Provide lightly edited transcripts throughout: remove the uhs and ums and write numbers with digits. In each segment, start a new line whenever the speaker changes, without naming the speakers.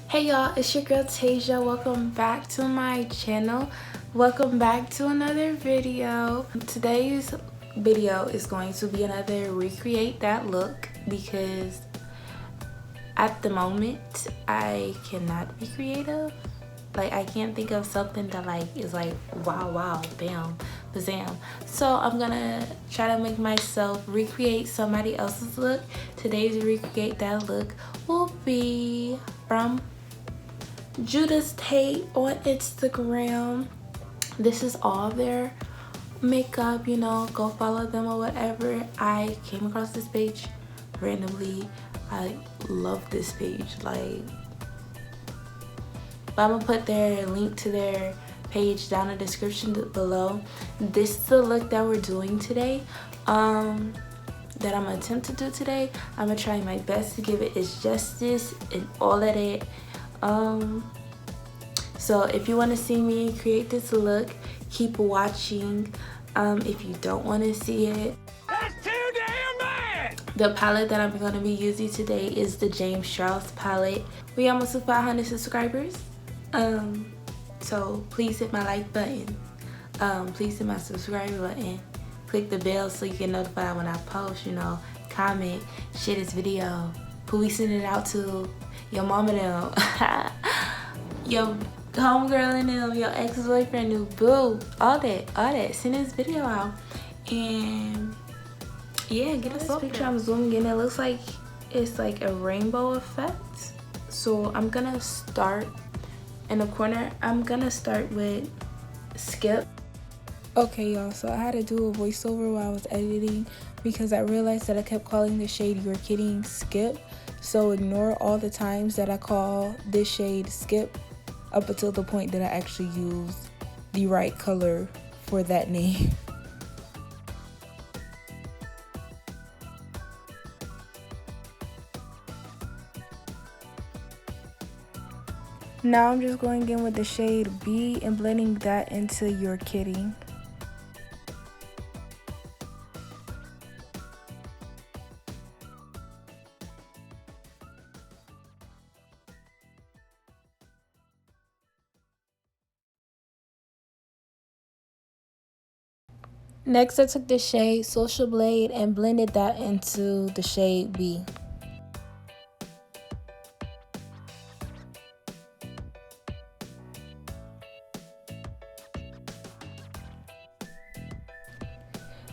Hey y'all, it's your girl Tassja. Welcome back to my channel. Welcome back to another video. Today's video is going to be another recreate that look because at the moment I cannot be creative. Like I can't think of something that is like wow bam bazam. So I'm gonna try to make myself recreate somebody else's look. Today's recreate that look will be from Tassjatay on Instagram. This is all their makeup, you know, go follow them or whatever. I came across this page randomly. I love this page. Like, I'm gonna put their link to their page down in the description below. This is the look that we're doing today, that I'm gonna attempt to do today. I'm gonna try my best to give it its justice and all of it. So if you want to see me create this look, keep watching. If you don't want to see it,
that's too damn bad.
The palette that I'm going to be using today is the James Charles palette. We almost to 500 subscribers. So please hit my like button. Please hit my subscribe button. Click the bell so you get notified when I post, you know, comment, share this video. Who we sending it out to? Your mama them. Your homegirl and them, your ex-boyfriend, new boo, all that. Send this video out and yeah, get this picture. I'm zooming in. It looks like it's like a rainbow effect. So I'm gonna start in the corner. I'm gonna start with skip. Okay y'all, so I had to do a voiceover while I was editing because I realized that I kept calling the shade You're Kidding skip. So ignore all the times that I call this shade skip up until the point that I actually use the right color for that name. Now I'm just going in with the shade B and blending that into You're Kidding. Next, I took the shade Social Blade and blended that into the shade B.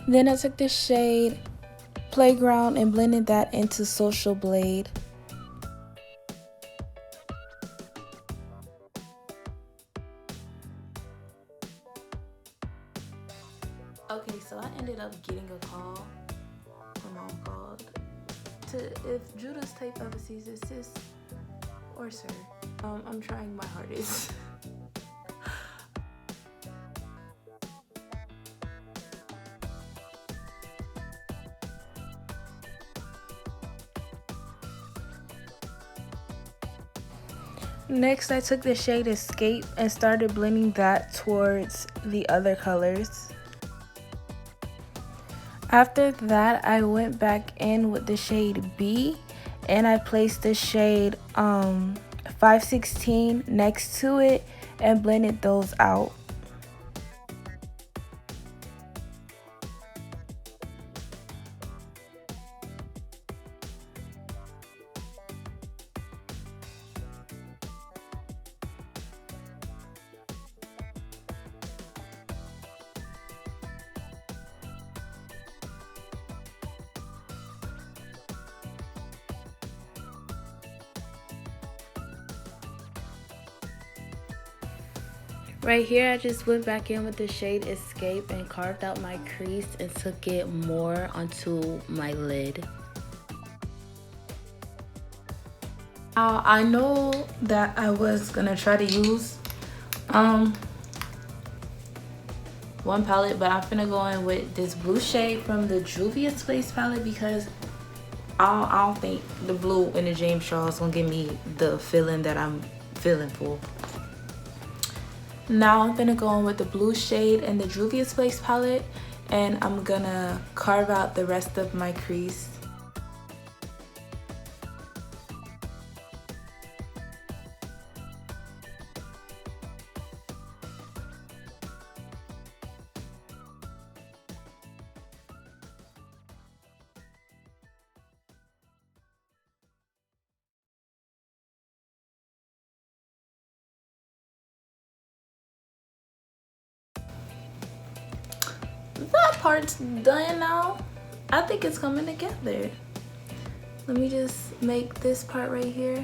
Then I took the shade Playground and blended that into Social Blade. Okay, so I ended up getting a call. My mom called if Judas Tape ever sees this, sis or sir, I'm trying my hardest. Next, I took the shade Escape and started blending that towards the other colors. After that, I went back in with the shade B and I placed the shade 516 next to it and blended those out. Right here, I just went back in with the shade Escape and carved out my crease and took it more onto my lid. Now, I know that I was gonna try to use one palette, but I'm gonna go in with this blue shade from the Juvia's Place palette because I don't think the blue in the James Charles gonna give me the feeling that I'm feeling for. Now I'm gonna go in with the blue shade and the Juvia's Place palette and I'm gonna carve out the rest of my crease. part's done now. I think it's coming together. Let me just make this part right here.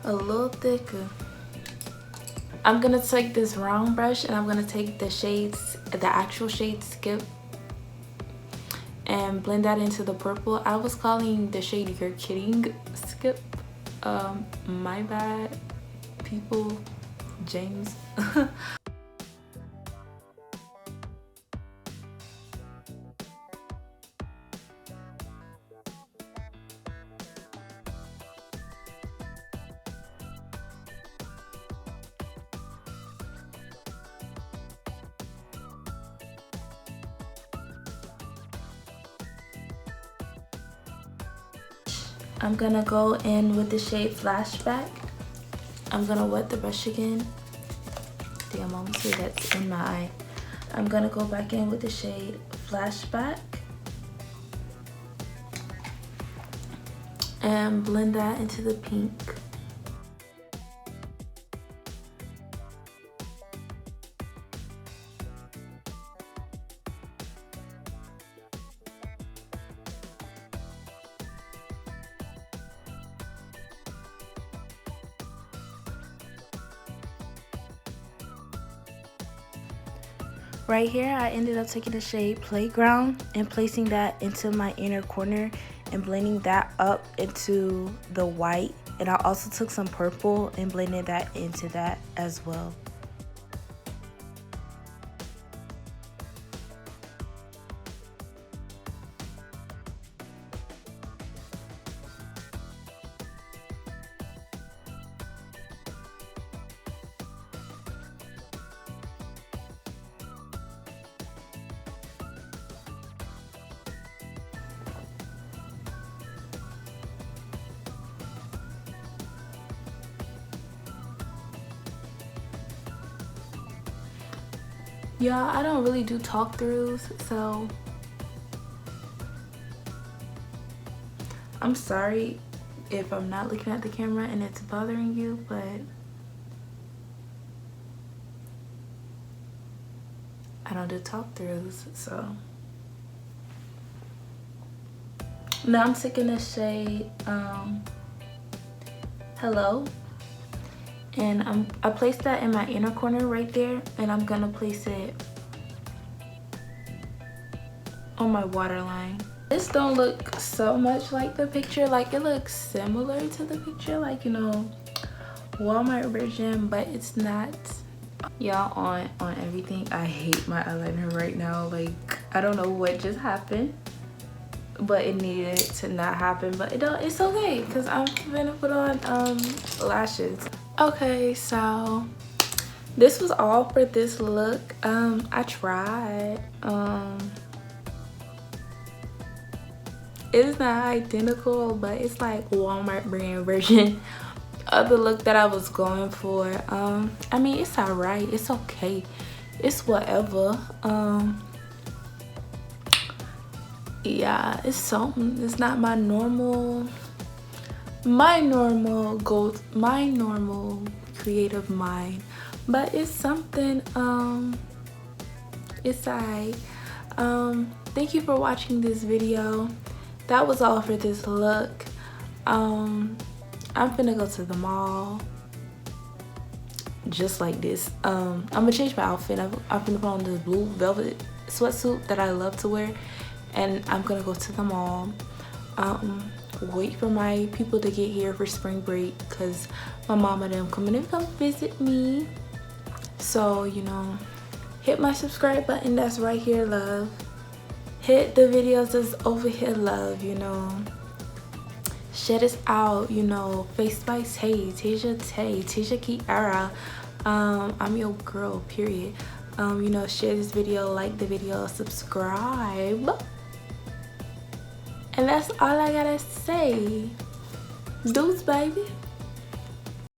A little thicker. I'm gonna take this round brush and I'm gonna take the shades, the actual shade Skip, and blend that into the purple. I was calling the shade You're Kidding Skip. My bad, people. James. I'm gonna go in with the shade Flashback. I'm gonna wet the brush again. Damn, I almost see that's in my eye. I'm gonna go back in with the shade Flashback and blend that into the pink. Right here, I ended up taking the shade Playground and placing that into my inner corner and blending that up into the white. And I also took some purple and blended that into that as well. Y'all, I don't really do talk throughs, so I'm sorry if I'm not looking at the camera and it's bothering you, but I don't do talk throughs. So now I'm taking the shade Hello, and I placed that in my inner corner right there, and I'm gonna place it on my waterline. This don't look so much like the picture. Like, it looks similar to the picture, like, you know, Walmart version, but it's not. Y'all, on everything, I hate my eyeliner right now. Like, I don't know what just happened, but it needed to not happen. But it's okay, because I'm gonna put on lashes. Okay, so this was all for this look. I tried. It's not identical, but it's like Walmart brand version of the look that I was going for. I mean, it's alright, it's okay, it's whatever. Yeah, it's not my normal creative mind, but it's something. It's alright. Thank you for watching this video. That was all for this look. I'm finna go to the mall just like this. I'm gonna change my outfit. I'm finna put on this blue velvet sweatsuit that I love to wear, and I'm gonna go to the mall. Wait for my people to get here for spring break, because my mom and them coming to come visit me. So, you know, hit my subscribe button that's right here, love. Hit the videos that's over here, love, you know. Share this out, you know. Face by Tassjatay, Kierra. I'm your girl, period. You know, share this video, like the video, subscribe. And that's all I gotta say. Deuce, baby.